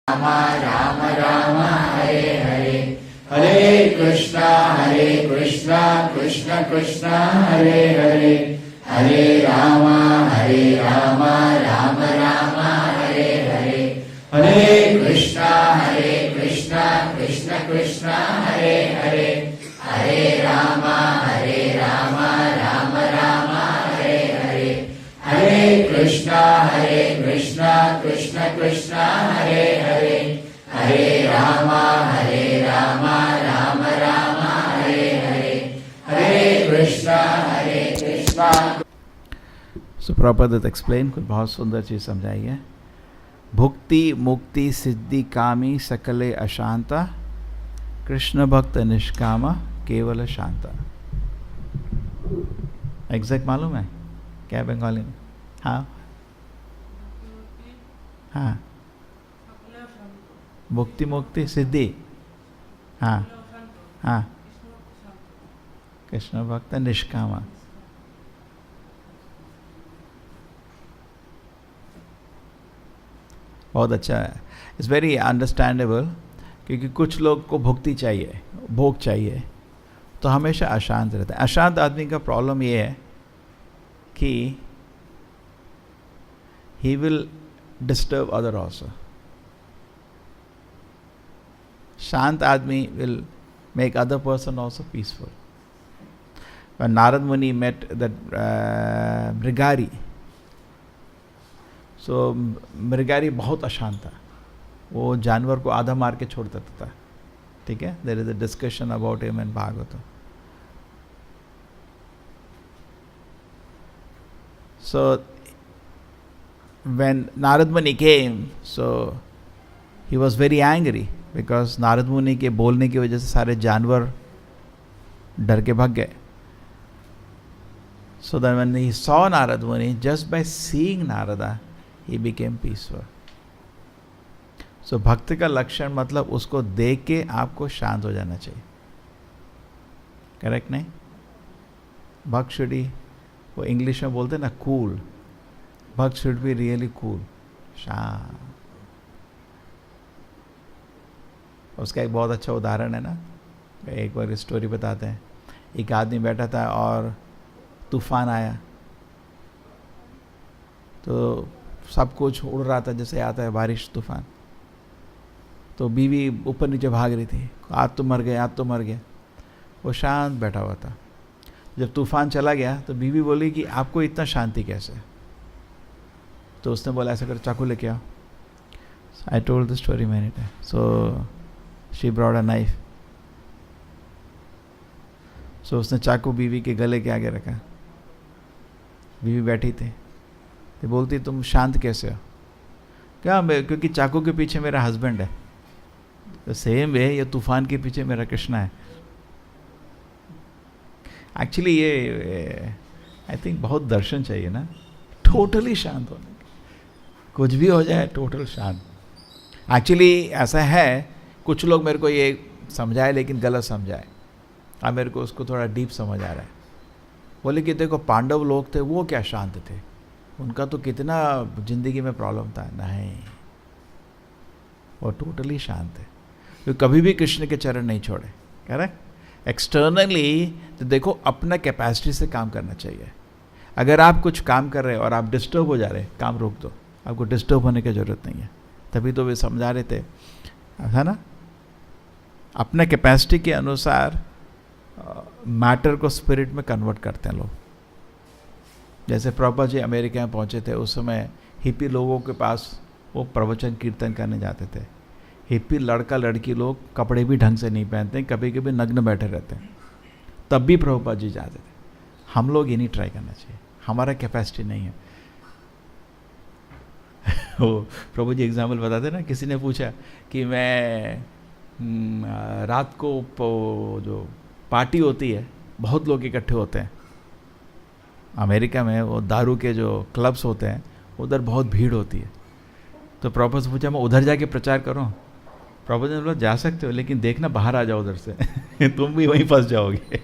राम राम हरे हरे, हरे कृष्णा कृष्ण कृष्ण हरे हरे, हरे राम राम राम हरे हरे, हरे कृष्णा कृष्ण कृष्ण हरे हरे, हरे राम राम राम हरे हरे, हरे कृष्णा कृष्ण कृष्ण हरे हरे, हरे राम राम राम हरे हरे, हरे Krishna So Prabhupada explained, कुछ बहुत सुंदर चीज समझाई है. भुक्ति मुक्ति सिद्धि कामी सकले अशांता, कृष्ण भक्त निष्कामा केवल शांता. एग्जैक्ट मालूम है क्या बंगाली में? हाँ हाँ, भुक्ति मुक्ति सिद्धि, हाँ हाँ, कृष्ण भक्त निष्कामा. बहुत अच्छा है. इट्स वेरी अंडरस्टैंडेबल, क्योंकि कुछ लोग को भुक्ति चाहिए, भोग चाहिए, तो हमेशा अशांत रहता है. अशांत आदमी का प्रॉब्लम ये है कि he will disturb other also. शांत आदमी will make other person also peaceful. When Narad Muni met that मृगारी, सो मृगारी बहुत अशांत था. वो जानवर को आधा मार के छोड़ देता था. ठीक है, there is a discussion about him in Bhagavat. So when Narada Muni came, so he was very angry because Narada Muni के बोलने की वजह से सारे जानवर डर के भाग गए. So that when he saw Narad Muni, just by seeing Narada, he became peaceful. So भक्त का लक्षण मतलब उसको देख के आपको शांत हो जाना चाहिए. करेक्ट नहीं? भक्त शुड ही, वो इंग्लिश में बोलते हैं ना कूल, भक्त शुड बी रियली कूल, शांत. उसका एक बहुत अच्छा उदाहरण है ना. एक बार स्टोरी बताते हैं. एक आदमी बैठा था और तूफान आया, तो सब कुछ उड़ रहा था जैसे आता है बारिश तूफान. तो बीवी ऊपर नीचे भाग रही थी, आज तो मर गया, आज तो मर गया. वो शांत बैठा हुआ था. जब तूफान चला गया तो बीवी बोली कि आपको इतना शांति कैसे? तो उसने बोला ऐसा कर, चाकू लेके आओ. I told the story many time. So she brought a knife. So उसने चाकू बीवी के गले के आगे रखा. बीवी बैठी थी, तो बोलती तुम शांत कैसे हो? क्या? क्योंकि चाकू के पीछे मेरा हस्बैंड है. तो सेम वे ये तूफान के पीछे मेरा कृष्णा है. एक्चुअली ये आई थिंक बहुत दर्शन चाहिए ना, टोटली शांत होने. कुछ भी हो जाए टोटल शांत. एक्चुअली ऐसा है, कुछ लोग मेरे को ये समझाए लेकिन गलत समझाए. अब मेरे को उसको थोड़ा डीप समझ आ रहा है. बोले कि देखो पांडव लोग थे, वो क्या शांत थे, उनका तो कितना जिंदगी में प्रॉब्लम था. नहीं, वो टोटली शांत है. तो कभी भी कृष्ण के चरण नहीं छोड़े. करेक्ट. एक्सटर्नली तो देखो अपना कैपेसिटी से काम करना चाहिए. अगर आप कुछ काम कर रहे हो और आप डिस्टर्ब हो जा रहे, काम रोक दो. आपको डिस्टर्ब होने की ज़रूरत नहीं है. तभी तो वे समझा रहे थे, है ना. अपने कैपेसिटी के अनुसार मैटर को स्पिरिट में कन्वर्ट करते हैं लोग. जैसे प्रभुपाद जी अमेरिका में पहुंचे थे, उस समय हिप्पी लोगों के पास वो प्रवचन कीर्तन करने जाते थे. हिप्पी लड़का लड़की लोग कपड़े भी ढंग से नहीं पहनते, कभी कभी नग्न बैठे रहते हैं, तब भी प्रभुपाद जी जाते थे. हम लोग ये नहीं ट्राई करना चाहिए, हमारा कैपेसिटी नहीं है. वो प्रभु जी एग्जाम्पल बताते ना, किसी ने पूछा कि मैं रात को जो पार्टी होती है, बहुत लोग इकट्ठे होते हैं अमेरिका में, वो दारू के जो क्लब्स होते हैं उधर बहुत भीड़ होती है. तो प्रभु से पूछा मैं उधर जाके प्रचार करूं? प्रभु ने बोला जा सकते हो, लेकिन देखना बाहर आ जाओ उधर से तुम भी वहीं फंस जाओगे.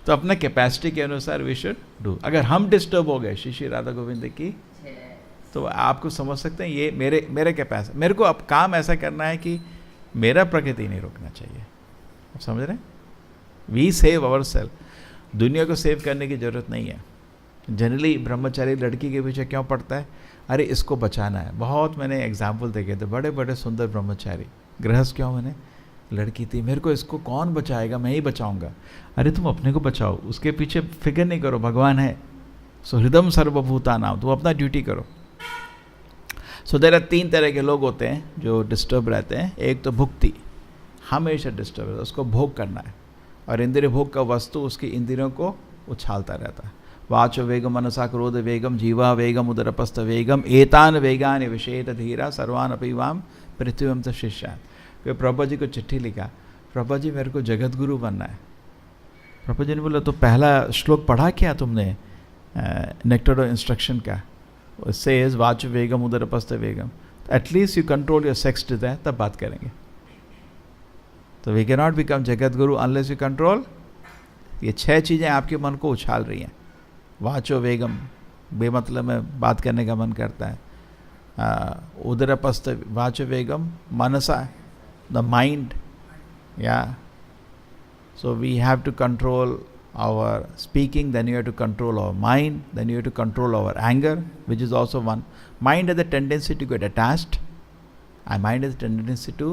तो अपना कैपेसिटी के अनुसार वी शुड डू. अगर हम डिस्टर्ब हो गए, श्री श्री राधा गोविंद की तो आपको समझ सकते हैं ये मेरे कैपेसिटी, मेरे को अब काम ऐसा करना है कि मेरा प्रकृति नहीं रुकना चाहिए। आप समझ रहे हैं? वी सेव अवर सेल्फ, दुनिया को सेव करने की ज़रूरत नहीं है। जनरली ब्रह्मचारी लड़की के पीछे क्यों पड़ता है? अरे इसको बचाना है। बहुत मैंने एग्जाम्पल देखे थे, बड़े बड़े सुंदर ब्रह्मचारी गृहस्थ, क्यों मैंने लड़की थी, मेरे को इसको कौन बचाएगा, मैं ही बचाऊंगा। अरे तुम अपने को बचाओ, उसके पीछे फिक्र नहीं करो, भगवान है। सो हृदम सर्वभूता नाम, तुम अपना ड्यूटी करो। सो देयर आर 3 तरह के लोग होते हैं जो डिस्टर्ब रहते हैं। एक तो भुक्ति, हमेशा डिस्टर्ब है, उसको भोग करना है, और इंद्रिय भोग का वस्तु उसकी इंद्रियों को उछालता रहता है। वाचो वेगम मनसा क्रोध वेगम जीवा वेगम उदरपस्थ वेगम एतान वेगान विषेत धीरा सर्वान अपीवाम पृथ्वीम तो शिष्यान। कोई प्रभु जी को चिट्ठी लिखा, प्रभु जी मेरे को जगत गुरु बनना है। प्रभु जी ने बोला तो पहला श्लोक पढ़ा क्या तुमने नेक्टर इंस्ट्रक्शन का? सेज वाचो वेगम उदरपस्थ वेगम, at least you control your sex desire, तब बात करेंगे। तो we can not become jagat Guru unless you control. ये 6 चीज़ें आपके मन को उछाल रही हैं। वाचो वेगम, बेमतलब में बात करने का मन करता है। उदरपस्थ वाचो वेगम, मनसा, द माइंड, या so we have to control our speaking, then you have to control our mind, then you have to control our anger, which is also one. Mind has a tendency to get attached, and mind has a tendency to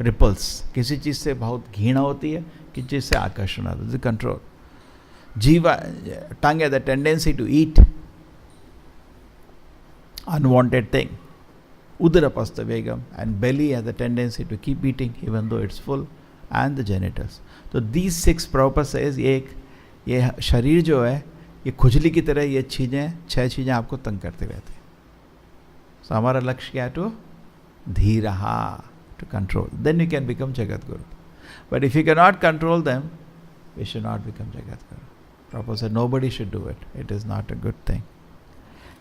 repulse. किसी चीज़ से बहुत घृणा होती है, किसी चीज़ से आकर्षण आता है, this is control. जीवा, tongue has a tendency to eat unwanted thing. Udarapastha vegam, and belly has a tendency to keep eating even though it's full, and the genitals. तो these 6 purposes, ये शरीर जो है ये खुजली की तरह, ये 6 चीज़ें आपको तंग करते रहते हैं। सो हमारा लक्ष्य क्या है? टू धीरहा, to control, then you can become jagat guru. But if you can not control them, we should not become jagat guru. Proper से nobody should do it, it is not a good thing.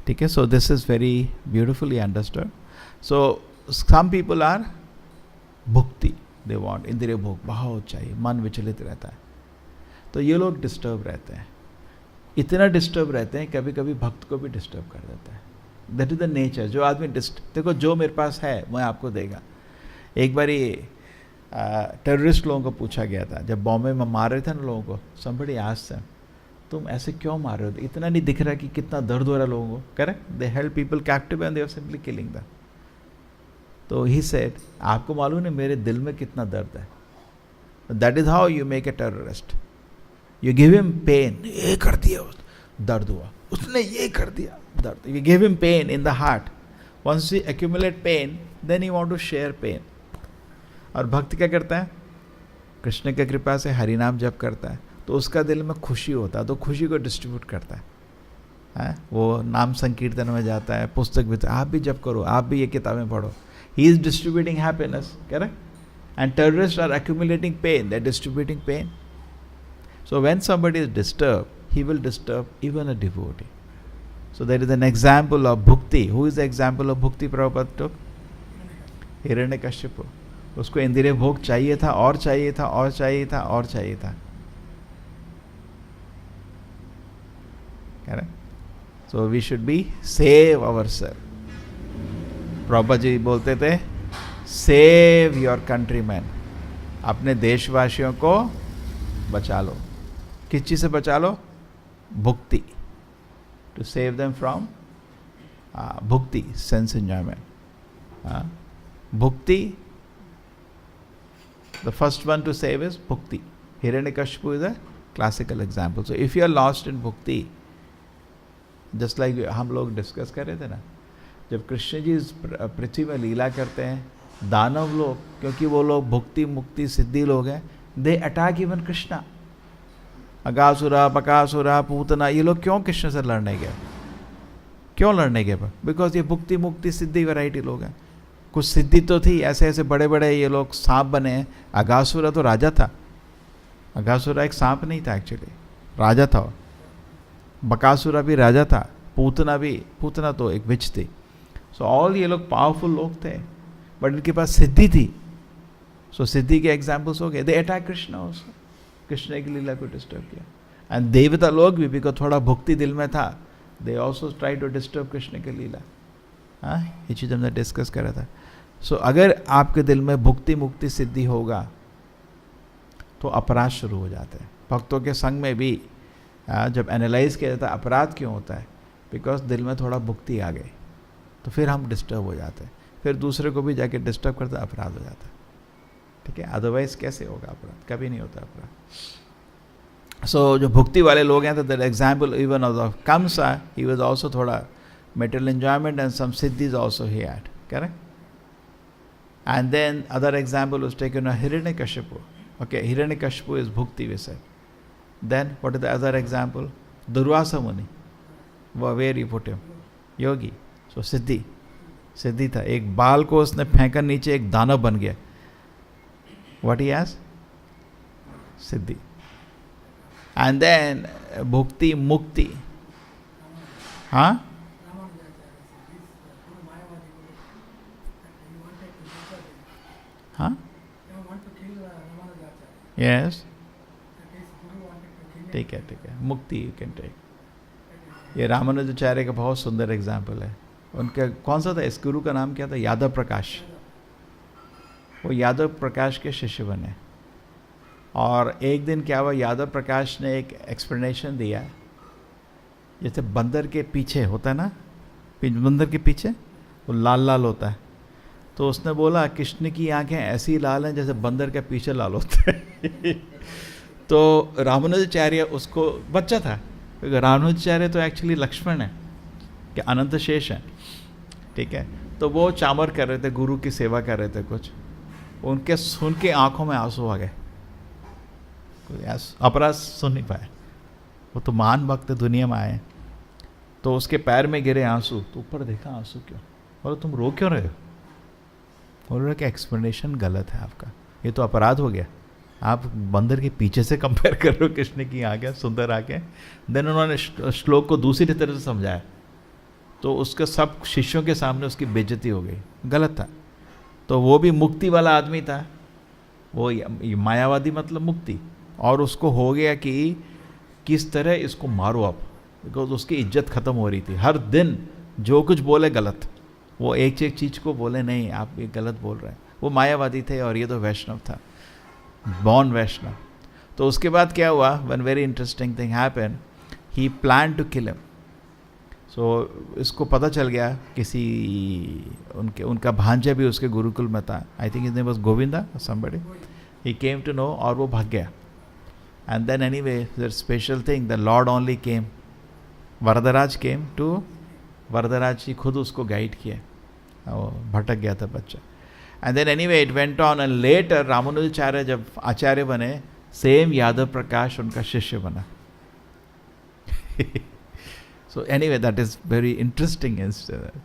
ठीक है, so this is very beautifully understood. So some people are bhukti, they want, इंद्रिय भोग बहुत चाहिए, मन विचलित रहता है, तो ये लोग डिस्टर्ब रहते हैं। इतना डिस्टर्ब रहते हैं, कभी कभी भक्त को भी डिस्टर्ब कर देता है। That is the nature. जो आदमी देखो, जो मेरे पास है मैं आपको देगा। एक बारी टेररिस्ट लोगों को पूछा गया था, जब बॉम्बे में मार रहे थे ना लोगों को, somebody asked them, तुम ऐसे क्यों मार रहे हो? इतना नहीं दिख रहा कि कितना दर्द हो रहा है लोगों को? Correct, they held people captive and they are simply killing them. तो ही सेड, आपको मालूम है मेरे दिल में कितना दर्द है? That is how you make a terrorist. You give him pain, ये कर दिया, दर्द हुआ, उसने ये कर दिया, दर्द। You give him pain in the heart, once you accumulate pain, then you want to share pain. और भक्त क्या करता है? कृष्ण की कृपा से हरि नाम जप करता है, तो उसका दिल में खुशी होता है, तो खुशी को डिस्ट्रीब्यूट करता है। वो नाम संकीर्तन में जाता है, पुस्तक भी, आप भी जप करो, आप भी ये किताबें पढ़ो। He is distributing happiness, correct? And terrorists are accumulating pain, they're distributing pain. So when somebody is disturbed, he will disturb even a devotee. So there is an example of bhukti. Who is the example of bhukti Prabhupada took? Hiranyakashipu. उसको इंद्रिय भोग चाहिए था, और चाहिए था, और चाहिए था, और चाहिए था। Correct? So we should be save ourselves. Prabhupada ji बोलते थे, सेव योर कंट्रीमैन, अपने देशवासियों को बचा लो। किस चीज़ से बचा लो? Bhukti, to save them from bhukti, sense enjoyment. Bhukti, the first one to save is bhukti. Hiranyakashipu is a classical example. So if you are lost in bhukti, just like हम लोग डिस्कस कर रहे थे ना, जब कृष्ण जी इस पृथ्वी में लीला करते हैं, दानव लोग, क्योंकि वो लोग भुक्ति मुक्ति सिद्धि लोग हैं, they attack even Krishna. Aghasura, Bakasura, Putana, ये लोग क्यों कृष्ण से लड़ने गए? क्यों लड़ने गए? बिकॉज ये भुक्ति मुक्ति सिद्धि वैरायटी लोग हैं। कुछ सिद्धि तो थी, ऐसे ऐसे बड़े बड़े ये लोग सांप बने हैं। अगासुरा तो राजा था, अगासुरा एक सांप नहीं था, एक्चुअली राजा था। बकासुरा भी राजा था, पूतना भी, पूतना तो एक विच थी। सो ऑल ये लोग पावरफुल लोग थे, बट इनके पास सिद्धि थी। सो सिद्धि के एग्जाम्पल्स हो गए। दे अटैक कृष्ण, उसको कृष्ण की लीला को डिस्टर्ब किया। एंड देवता लोग भी, बिकॉज थोड़ा भक्ति दिल में था, they also try to disturb Krishna की लीला। हाँ, ये चीज़ हमने डिस्कस करा था. सो अगर आपके दिल में भुक्ति मुक्ति सिद्धि होगा तो अपराध शुरू हो जाते हैं. भक्तों के संग में भी जब एनालाइज किया जाता है अपराध क्यों होता है, बिकॉज दिल में थोड़ा भुक्ति आ गई तो फिर हम डिस्टर्ब हो जाते हैं, फिर दूसरे को भी जाके डिस्टर्ब करते अपराध हो जाता है. ठीक है, अदरवाइज कैसे होगा अपराध, कभी नहीं होता अपराध. सो जो भुक्ति वाले लोग हैं तो that example even of the Kamsa, he was also थोड़ा material enjoyment and some siddhis also he had, correct? And then other example was taken of Hiranyakashipu. Okay, Hiranyakashipu is bhukti we said. Then what is the other example? Durvasa Muni. Where you put him? Yogi. So siddhi था. एक बाल को उसने फेंका नीचे, एक दानव बन गया. What he has? Siddhi. And then bhukti mukti. हाँ? हाँ? Yes. ठीक है, मुक्ति यू कैन टेक. ये रामानुजाचार्य का बहुत सुंदर एग्जाम्पल है. उनका कौन सा था, इस गुरु का नाम क्या था? यादव प्रकाश. वो यादव प्रकाश के शिष्य बने. और एक दिन क्या हुआ, यादव प्रकाश ने एक एक्सप्लेनेशन दिया. जैसे बंदर के पीछे होता है ना, बंदर के पीछे वो लाल लाल होता है. तो उसने बोला कृष्ण की आंखें ऐसी लाल हैं जैसे बंदर के पीछे लाल होते हैं. तो रामानुजाचार्य उसको, बच्चा था, रामानुजाचार्य तो एक्चुअली लक्ष्मण है कि अनंत शेष है. ठीक है, तो वो चामर कर रहे थे, गुरु की सेवा कर रहे थे कुछ. उनके सुन के आंखों में आंसू आ गए. अपराध सुन नहीं पाए. वो तो महान भक्त दुनिया में आए. तो उसके पैर में गिरे आंसू. तो ऊपर देखा आंसू क्यों, बोलो तुम रो क्यों रहे हो? बोल रहे कि एक्सप्लेनेशन गलत है आपका, ये तो अपराध हो गया. आप बंदर के पीछे से कंपेयर कर रहे हो कृष्ण की आगे, सुंदर आगे. देन उन्होंने श्लोक को दूसरी तरह से समझाया. तो उसके सब शिष्यों के सामने उसकी बेइज्जती हो गई, गलत था. तो वो भी मुक्ति वाला आदमी था, वो मायावादी मतलब मुक्ति. और उसको हो गया कि किस तरह इसको मारो आप, बिकॉज उसकी इज्जत खत्म हो रही थी. हर दिन जो कुछ बोले गलत, वो एक एक चीज़ को बोले नहीं आप ये गलत बोल रहे हैं. वो मायावादी थे और ये तो वैष्णव था, बॉर्न वैष्णव. तो उसके बाद क्या हुआ, one very interesting thing happen, he plan to kill him. So इसको पता चल गया, किसी उनका भांजा भी उसके गुरुकुल में था. I think his name was Govinda somebody. He came to know और वो भाग गया. And then anyway there special thing, the lord only came, Varadaraja came to, Varadaraja ji खुद उसको गाइड किया. वो भटक गया था बच्चा. And then anyway it went on. And later Ramanujacharya जब आचार्य बने, सेम यादव प्रकाश उनका शिष्य बना. So anyway that is very interesting incident.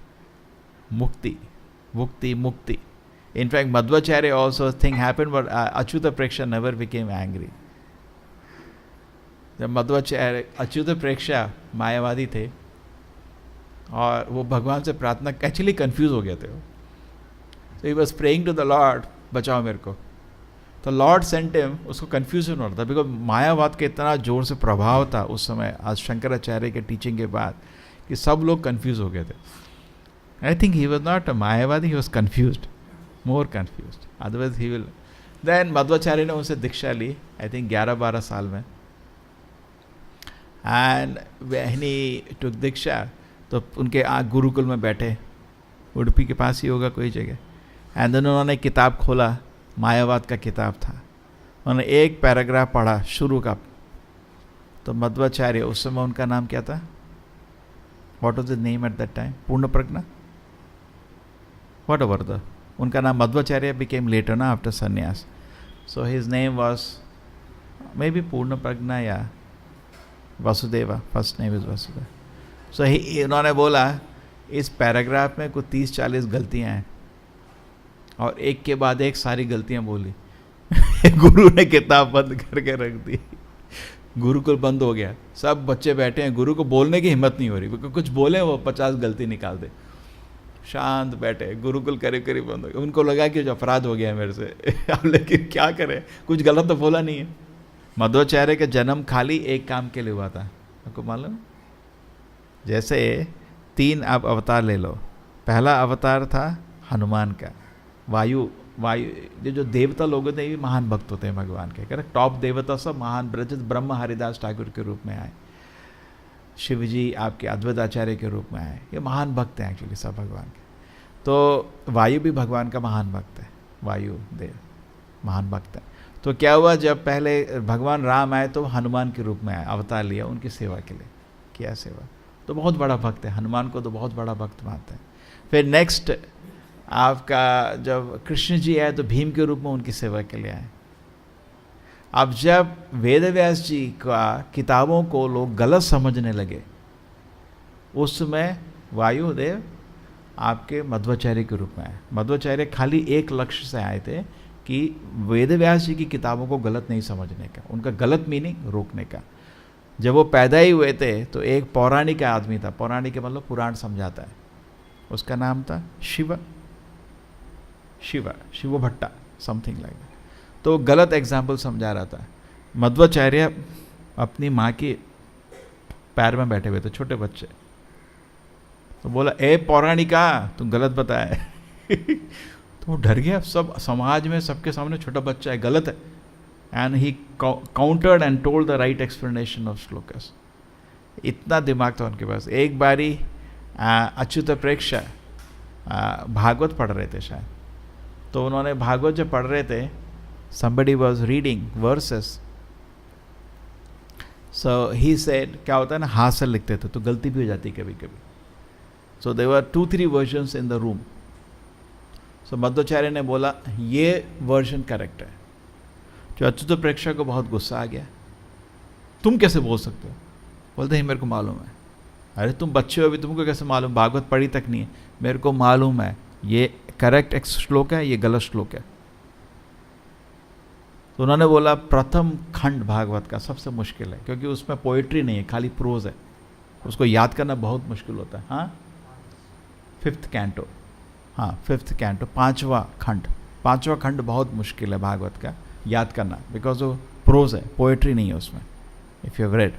Mukti, मुक्ति, मुक्ति. In fact, Madhvacharya also thing happened, but Achyuta Preksha never became angry. जब मध्वाचार्य, अच्युत प्रेक्षा मायावादी थे और वो भगवान से प्रार्थना, एक्चुअली कंफ्यूज हो गए थे वो. So he was praying to the Lord, बचाओ मेरे को. तो लॉर्ड सेंट हिम. उसको कन्फ्यूजन हो रहा था बिकॉज मायावाद का इतना जोर से प्रभाव था उस समय, आज शंकराचार्य के टीचिंग के बाद, कि सब लोग कन्फ्यूज हो गए थे. I think he was not a Mayavadi, he was confused, more confused. Otherwise he will. Then Madhvacharya ने उनसे दीक्षा ली, आई थिंक 11-12 साल में. एंड व्हेन ही टुक दीक्षा, तो उनके गुरुकुल में बैठे, उडुपी के पास ही होगा कोई जगह. एंड देन उन्होंने किताब खोला, मायावाद का किताब था. उन्होंने एक पैराग्राफ पढ़ा शुरू का. तो मध्वाचार्य, उस समय उनका नाम क्या था, what was the name at that time, Purna Prajna, whatever the, उनका नाम मध्वाचार्य बिकेम लेटर ना after sannyas. So his name was may be Purna Prajna या Vasudeva, first name is Vasudev. So उन्होंने बोला इस पैराग्राफ में कुछ 30-40 गलतियाँ हैं, और एक के बाद एक सारी गलतियाँ बोली. गुरु ने किताब बंद करके रख दी. गुरुकुल बंद हो गया, सब बच्चे बैठे हैं, गुरु को बोलने की हिम्मत नहीं हो रही, क्योंकि कुछ बोले वो 50 गलती निकाल दे. शांत बैठे, गुरुकुल करीब करीब बंद हो गया. उनको लगा कि जो अपराध हो गया है मेरे से. अब लेकिन क्या करें, कुछ गलत तो बोला नहीं है. मध्वाचार्य का जन्म खाली एक काम के लिए हुआ था, आपको मालूम. जैसे 3 आप अवतार ले लो, पहला अवतार था हनुमान का। वायु ये जो देवता लोग होते हैं ये महान भक्त होते हैं भगवान के, करेक्ट। टॉप देवता सब महान ब्रह्म हरिदास ठाकुर के रूप में आए, शिव जी आपके अद्वैत आचार्य के रूप में आए, ये महान भक्त हैं एक्चुअली सब भगवान के। तो वायु भी भगवान का महान भक्त है, वायु देव महान भक्त है। तो क्या हुआ, जब पहले भगवान राम आए तो हनुमान के रूप में आए, अवतार लिया उनकी सेवा के लिए, किया सेवा, तो बहुत बड़ा भक्त है, हनुमान को तो बहुत बड़ा भक्त मानते हैं। फिर नेक्स्ट आपका जब कृष्ण जी आए तो भीम के रूप में उनकी सेवा के लिए आए। अब जब वेद व्यास जी का किताबों को लोग गलत समझने लगे, उस समय वायुदेव आपके मध्वाचार्य के रूप में आए। मध्वाचार्य खाली एक लक्ष्य से आए थे कि वेद व्यास जी की किताबों को गलत नहीं समझने का, उनका गलत मीनिंग रोकने का। जब वो पैदा ही हुए थे तो एक पौराणिक आदमी था, पौराणिक मतलब पुराण समझाता है, उसका नाम था शिव भट्टा, समथिंग लाइक दैट। तो गलत एग्जाम्पल समझा रहा था। मध्वाचार्य अपनी माँ के पैर में बैठे हुए थे, छोटे बच्चे, तो बोला ए पौराणिका तुम गलत बताए तो वो डर गया, सब समाज में सबके सामने छोटा बच्चा है, गलत है। And he countered and told the right explanation of shlokas. इतना दिमाग था उनके पास। एक बारी अच्युत प्रेक्षा भागवत पढ़ रहे थे शायद, तो उन्होंने भागवत जब पढ़ रहे थे, somebody was reading verses, so he said, क्या होता है ना, हाथ से लिखते थे तो गलती भी हो जाती कभी कभी। So there were 2-3 versions in the room. So Madhvacharya ने बोला ये वर्जन करेक्ट है। जो अच्युत प्रेक्षक को बहुत गुस्सा आ गया, तुम कैसे बोल सकते हो? बोलते ही मेरे को मालूम है। अरे तुम बच्चे हो अभी, तुमको कैसे मालूम? भागवत पढ़ी तक नहीं है। मेरे को मालूम है ये करेक्ट एक श्लोक है, ये गलत श्लोक है। तो उन्होंने बोला प्रथम खंड भागवत का सबसे मुश्किल है, क्योंकि उसमें पोइट्री नहीं है, खाली प्रोज है, उसको याद करना बहुत मुश्किल होता है। हाँ, 5th कैंटो, हाँ 5th कैंटो, 5वां खंड बहुत मुश्किल है भागवत का याद करना, बिकॉज वो प्रोज है, पोइट्री नहीं है उसमें। इफ़ यू हैव रेड,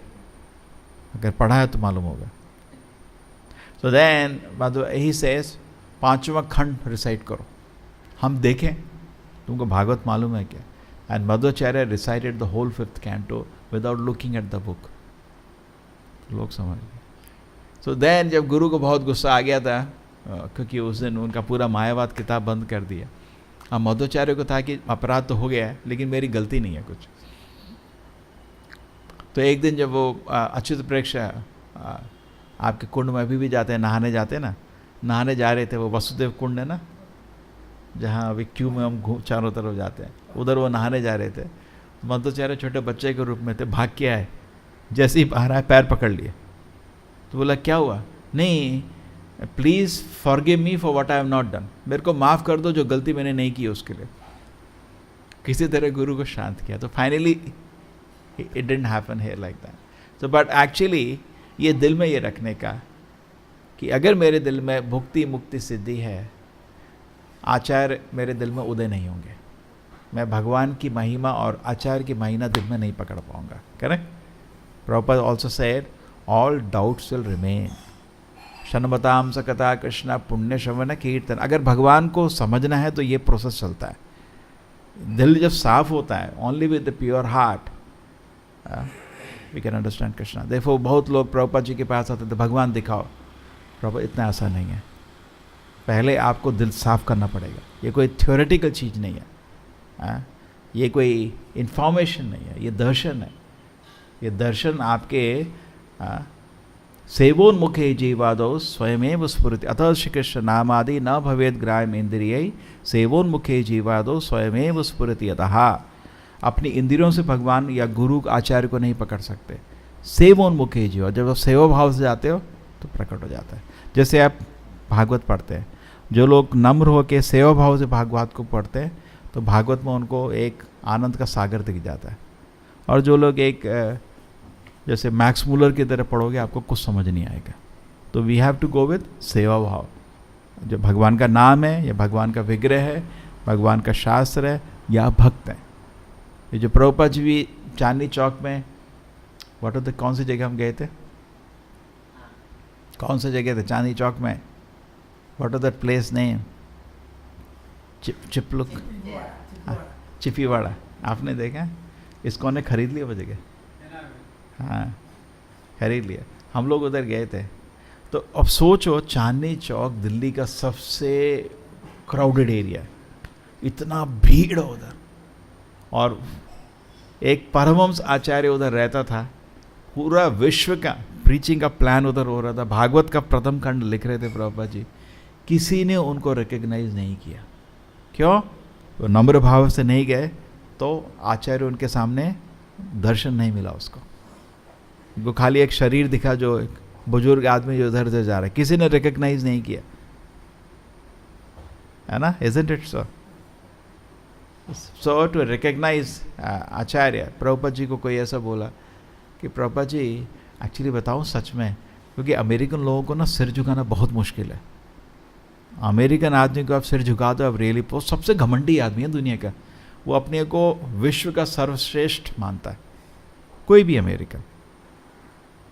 अगर पढ़ा है तो मालूम होगा। सो देन ही सेज 5वां खंड रिसाइट करो, हम देखें तुमको भागवत मालूम है क्या। And Madhvacharya recited the whole 5th canto without looking at the book. लोग समझ गए। सो देन जब गुरु को बहुत गुस्सा आ गया था, क्योंकि उस दिन उनका पूरा मायावाद किताब बंद कर दिया। अब मध्वाचार्य को था कि अपराध तो हो गया है, लेकिन मेरी गलती नहीं है कुछ। तो एक दिन जब वो अच्युत प्रेक्षा आपके कुंड में अभी भी जाते हैं, नहाने जाते हैं ना, नहाने जा रहे थे, वो वसुदेव कुंड है ना, जहाँ अभी क्यू में हम चारों तरफ जाते हैं, उधर वो नहाने जा रहे थे। मध्वाचार्य छोटे बच्चे के रूप में थे, भाग के आए, जैसे ही बाहर आए पैर पकड़ लिए। तो बोला क्या हुआ? नहीं, please forgive me for what I have not done, मेरे को माफ़ कर दो जो गलती मैंने नहीं की उसके लिए। किसी तरह गुरु को शांत किया। तो finally it didn't happen here like that. So but actually ये दिल में ये रखने का कि अगर मेरे दिल में भुक्ति मुक्ति सिद्धि है, आचार्य मेरे दिल में उदय नहीं होंगे, मैं भगवान की महिमा और आचार्य की महिमा दिल में नहीं पकड़ पाऊंगा। Correct? Prabhupada also said all doubts will remain. शनमताम सकता कृष्णा पुण्य श्रवण कीर्तन। अगर भगवान को समझना है तो ये प्रोसेस चलता है। दिल जब साफ होता है, only with the pure heart we can understand Krishna. देखो बहुत लोग प्रभुपाद जी के पास आते थे, भगवान दिखाओ। प्रभुपाद इतना आसान नहीं है, पहले आपको दिल साफ करना पड़ेगा। ये कोई थ्योरेटिकल चीज़ नहीं है, ये कोई इन्फॉर्मेशन नहीं है, ये दर्शन है। ये दर्शन आपके सेवोन्मुखे जीवादो स्वयमेव स्फुरति अतः श्री कृष्ण नामादि न भवेद ग्राम इंद्रिय सेवोन्मुखे जीवादो स्वयमेव स्फुरति। अतः अपनी इंद्रियों से भगवान या गुरु आचार्य को नहीं पकड़ सकते। सेवोन्मुखे जीवा, जब आप सेवा भाव से जाते हो तो प्रकट हो जाता है। जैसे आप भागवत पढ़ते हैं, जो लोग नम्र होकर सेवा भाव से भागवत को पढ़ते हैं तो भागवत में उनको एक आनंद का सागर दिख जाता है। और जो लोग एक जैसे मैक्स मूलर की तरह पढ़ोगे आपको कुछ समझ नहीं आएगा। तो we have to go with seva bhava. जो भगवान का नाम है या भगवान का विग्रह है, भगवान का शास्त्र है या भक्त है। ये जो प्रभुपाद जी भी चांदनी चौक में कौन सी जगह हम गए थे? कौन सी जगह थे चांदनी चौक में? What are that place name? चिपलुक, चिपीवाड़ा, आपने देखा? इसको ने खरीद लिया वो जगह, हाँ खरीद लिया। हम लोग उधर गए थे, तो अब सोचो चांदनी चौक दिल्ली का सबसे क्राउडेड एरिया है, इतना भीड़ है उधर, और एक परमहंस आचार्य उधर रहता था, पूरा विश्व का प्रीचिंग का प्लान उधर हो रहा था, भागवत का प्रथम खंड लिख रहे थे प्रभुपाद जी, किसी ने उनको रिकग्नाइज नहीं किया। क्यों? वो नम्र भाव से नहीं गए, तो आचार्य उनके सामने दर्शन नहीं मिला उसको, वो खाली एक शरीर दिखा, जो एक बुजुर्ग आदमी जो इधर उधर जा रहा है, किसी ने रिकग्नाइज नहीं किया, है ना? Isn't it so? So to recognize आचार्य, प्रभुपाद जी को कोई ऐसा बोला कि प्रभुपाद जी एक्चुअली बताऊं सच में, क्योंकि अमेरिकन लोगों को ना सिर झुकाना बहुत मुश्किल है। अमेरिकन आदमी को आप सिर झुका दो, आप रियली, वो सबसे घमंडी आदमी है दुनिया का, वो अपने को विश्व का सर्वश्रेष्ठ मानता है, कोई भी अमेरिकन,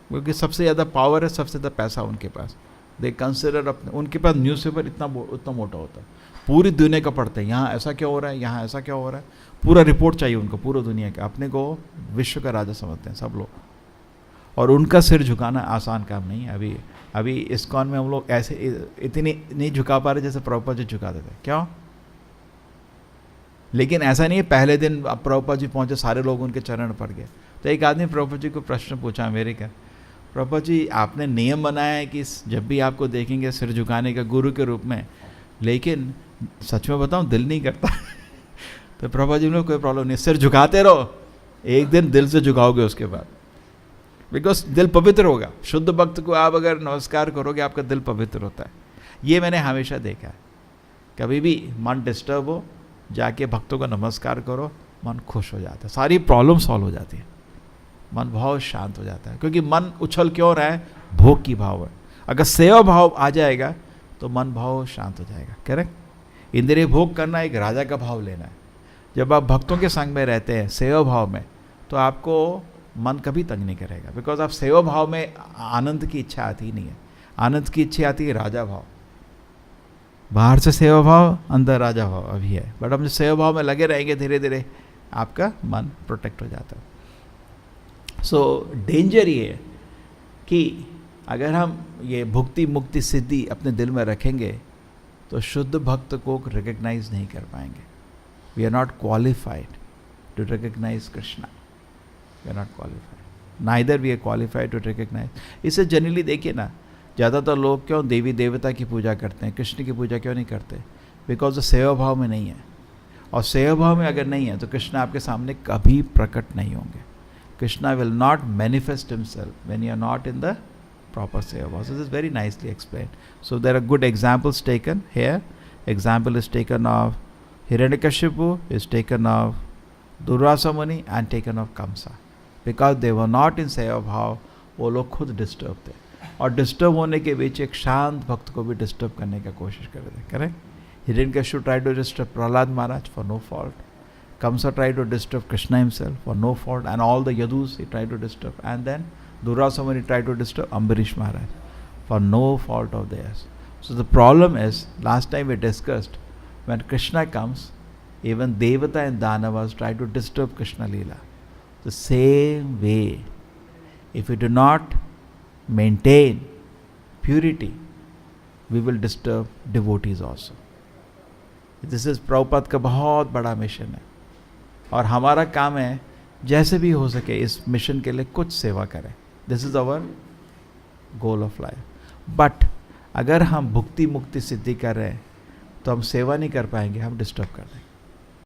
क्योंकि सबसे ज़्यादा पावर है, सबसे ज़्यादा पैसा उनके पास। दे कंसिडर अपने, उनके पास न्यूज़पेपर इतना मोटा होता है, पूरी दुनिया का पढ़ते हैं, यहाँ ऐसा क्या हो रहा है, यहाँ ऐसा क्या हो रहा है, पूरा रिपोर्ट चाहिए उनको पूरी दुनिया का। अपने को विश्व का राजा समझते हैं सब लोग, और उनका सिर झुकाना आसान काम नहीं है। अभी इस्कॉन में हम लोग ऐसे इतनी नहीं झुका पा रहे जैसे प्रभुपाद जी झुकाते थे। क्यों? लेकिन ऐसा नहीं है पहले दिन अब प्रभुपाद जी पहुँचे सारे लोग उनके चरण पड़ गए। तो एक आदमी प्रभुपाद जी को प्रश्न पूछा अमेरिका, प्रभुपाद जी आपने नियम बनाया है कि जब भी आपको देखेंगे सिर झुकाने का गुरु के रूप में, लेकिन सच में बताऊं दिल नहीं करता। तो प्रभुपाद जी ने कोई प्रॉब्लम नहीं, सिर झुकाते रहो, एक दिन दिल से झुकाओगे उसके बाद, बिकॉज दिल पवित्र होगा। शुद्ध भक्त को आप अगर नमस्कार करोगे आपका दिल पवित्र होता है। ये मैंने हमेशा देखा है, कभी भी मन डिस्टर्ब हो जाके भक्तों का नमस्कार करो, मन खुश हो जाता है, सारी प्रॉब्लम सॉल्व हो जाती है, मन बहुत शांत हो जाता है। क्योंकि मन उछल क्यों रहा है? भोग की भाव है। अगर सेवा भाव आ जाएगा तो मन भाव शांत हो जाएगा। करेक्ट? इंद्रिय भोग करना एक राजा का भाव लेना है। जब आप भक्तों के संग में रहते हैं सेवा भाव में, तो आपको मन कभी तंग नहीं करेगा, बिकॉज आप सेवा भाव में आनंद की इच्छा आती ही नहीं है। आनंद की इच्छा आती है राजा भाव। बाहर से सेवा भाव, अंदर राजा भाव अभी है, बट हम सेवा भाव में लगे रहेंगे, धीरे धीरे आपका मन प्रोटेक्ट हो जाता है। सो डेंजर ये है कि अगर हम ये भुक्ति मुक्ति सिद्धि अपने दिल में रखेंगे तो शुद्ध भक्त को रिकग्नाइज नहीं कर पाएंगे। We are not qualified to recognize Krishna, we are not qualified, neither we are qualified to recognize. इसे जनरली देखिए ना, ज़्यादातर लोग क्यों देवी देवता की पूजा करते हैं, कृष्ण की पूजा क्यों नहीं करते? बिकॉज सेवा भाव में नहीं है, और सेवा भाव में अगर नहीं है तो कृष्ण आपके सामने कभी प्रकट नहीं होंगे। Krishna will not manifest himself when you are not in the proper seva bhava. So this is very nicely explained. So there are good examples taken here. Example is taken of Hiranyakashipu, is taken of Durvasa Muni, and taken of Kamsa. Because they were not in seva bhava, वो लोग खुद disturb थे, और disturb होने के बीच एक शांत भक्त को भी डिस्टर्ब करने का कोशिश कर रहे थे। Correct? Hiranyakashipu tried to disturb Prahlad Maharaj for no fault. Kamsa tried to disturb Krishna himself for no fault, and all the Yadus he tried to disturb, and then Durvasa Muni tried to disturb Ambarish Maharaj for no fault of theirs. So the problem is, last time we discussed, when Krishna comes, even Devata and Danavas try to disturb Krishna Leela. The same way, if we do not maintain purity, we will disturb devotees also. This is Prabhupada का बहुत बड़ा mission है, और हमारा काम है जैसे भी हो सके इस मिशन के लिए कुछ सेवा करें। This is our goal of life. But अगर हम भुक्ति मुक्ति सिद्धि कर रहे हैं तो हम सेवा नहीं कर पाएंगे, हम डिस्टर्ब कर देंगे।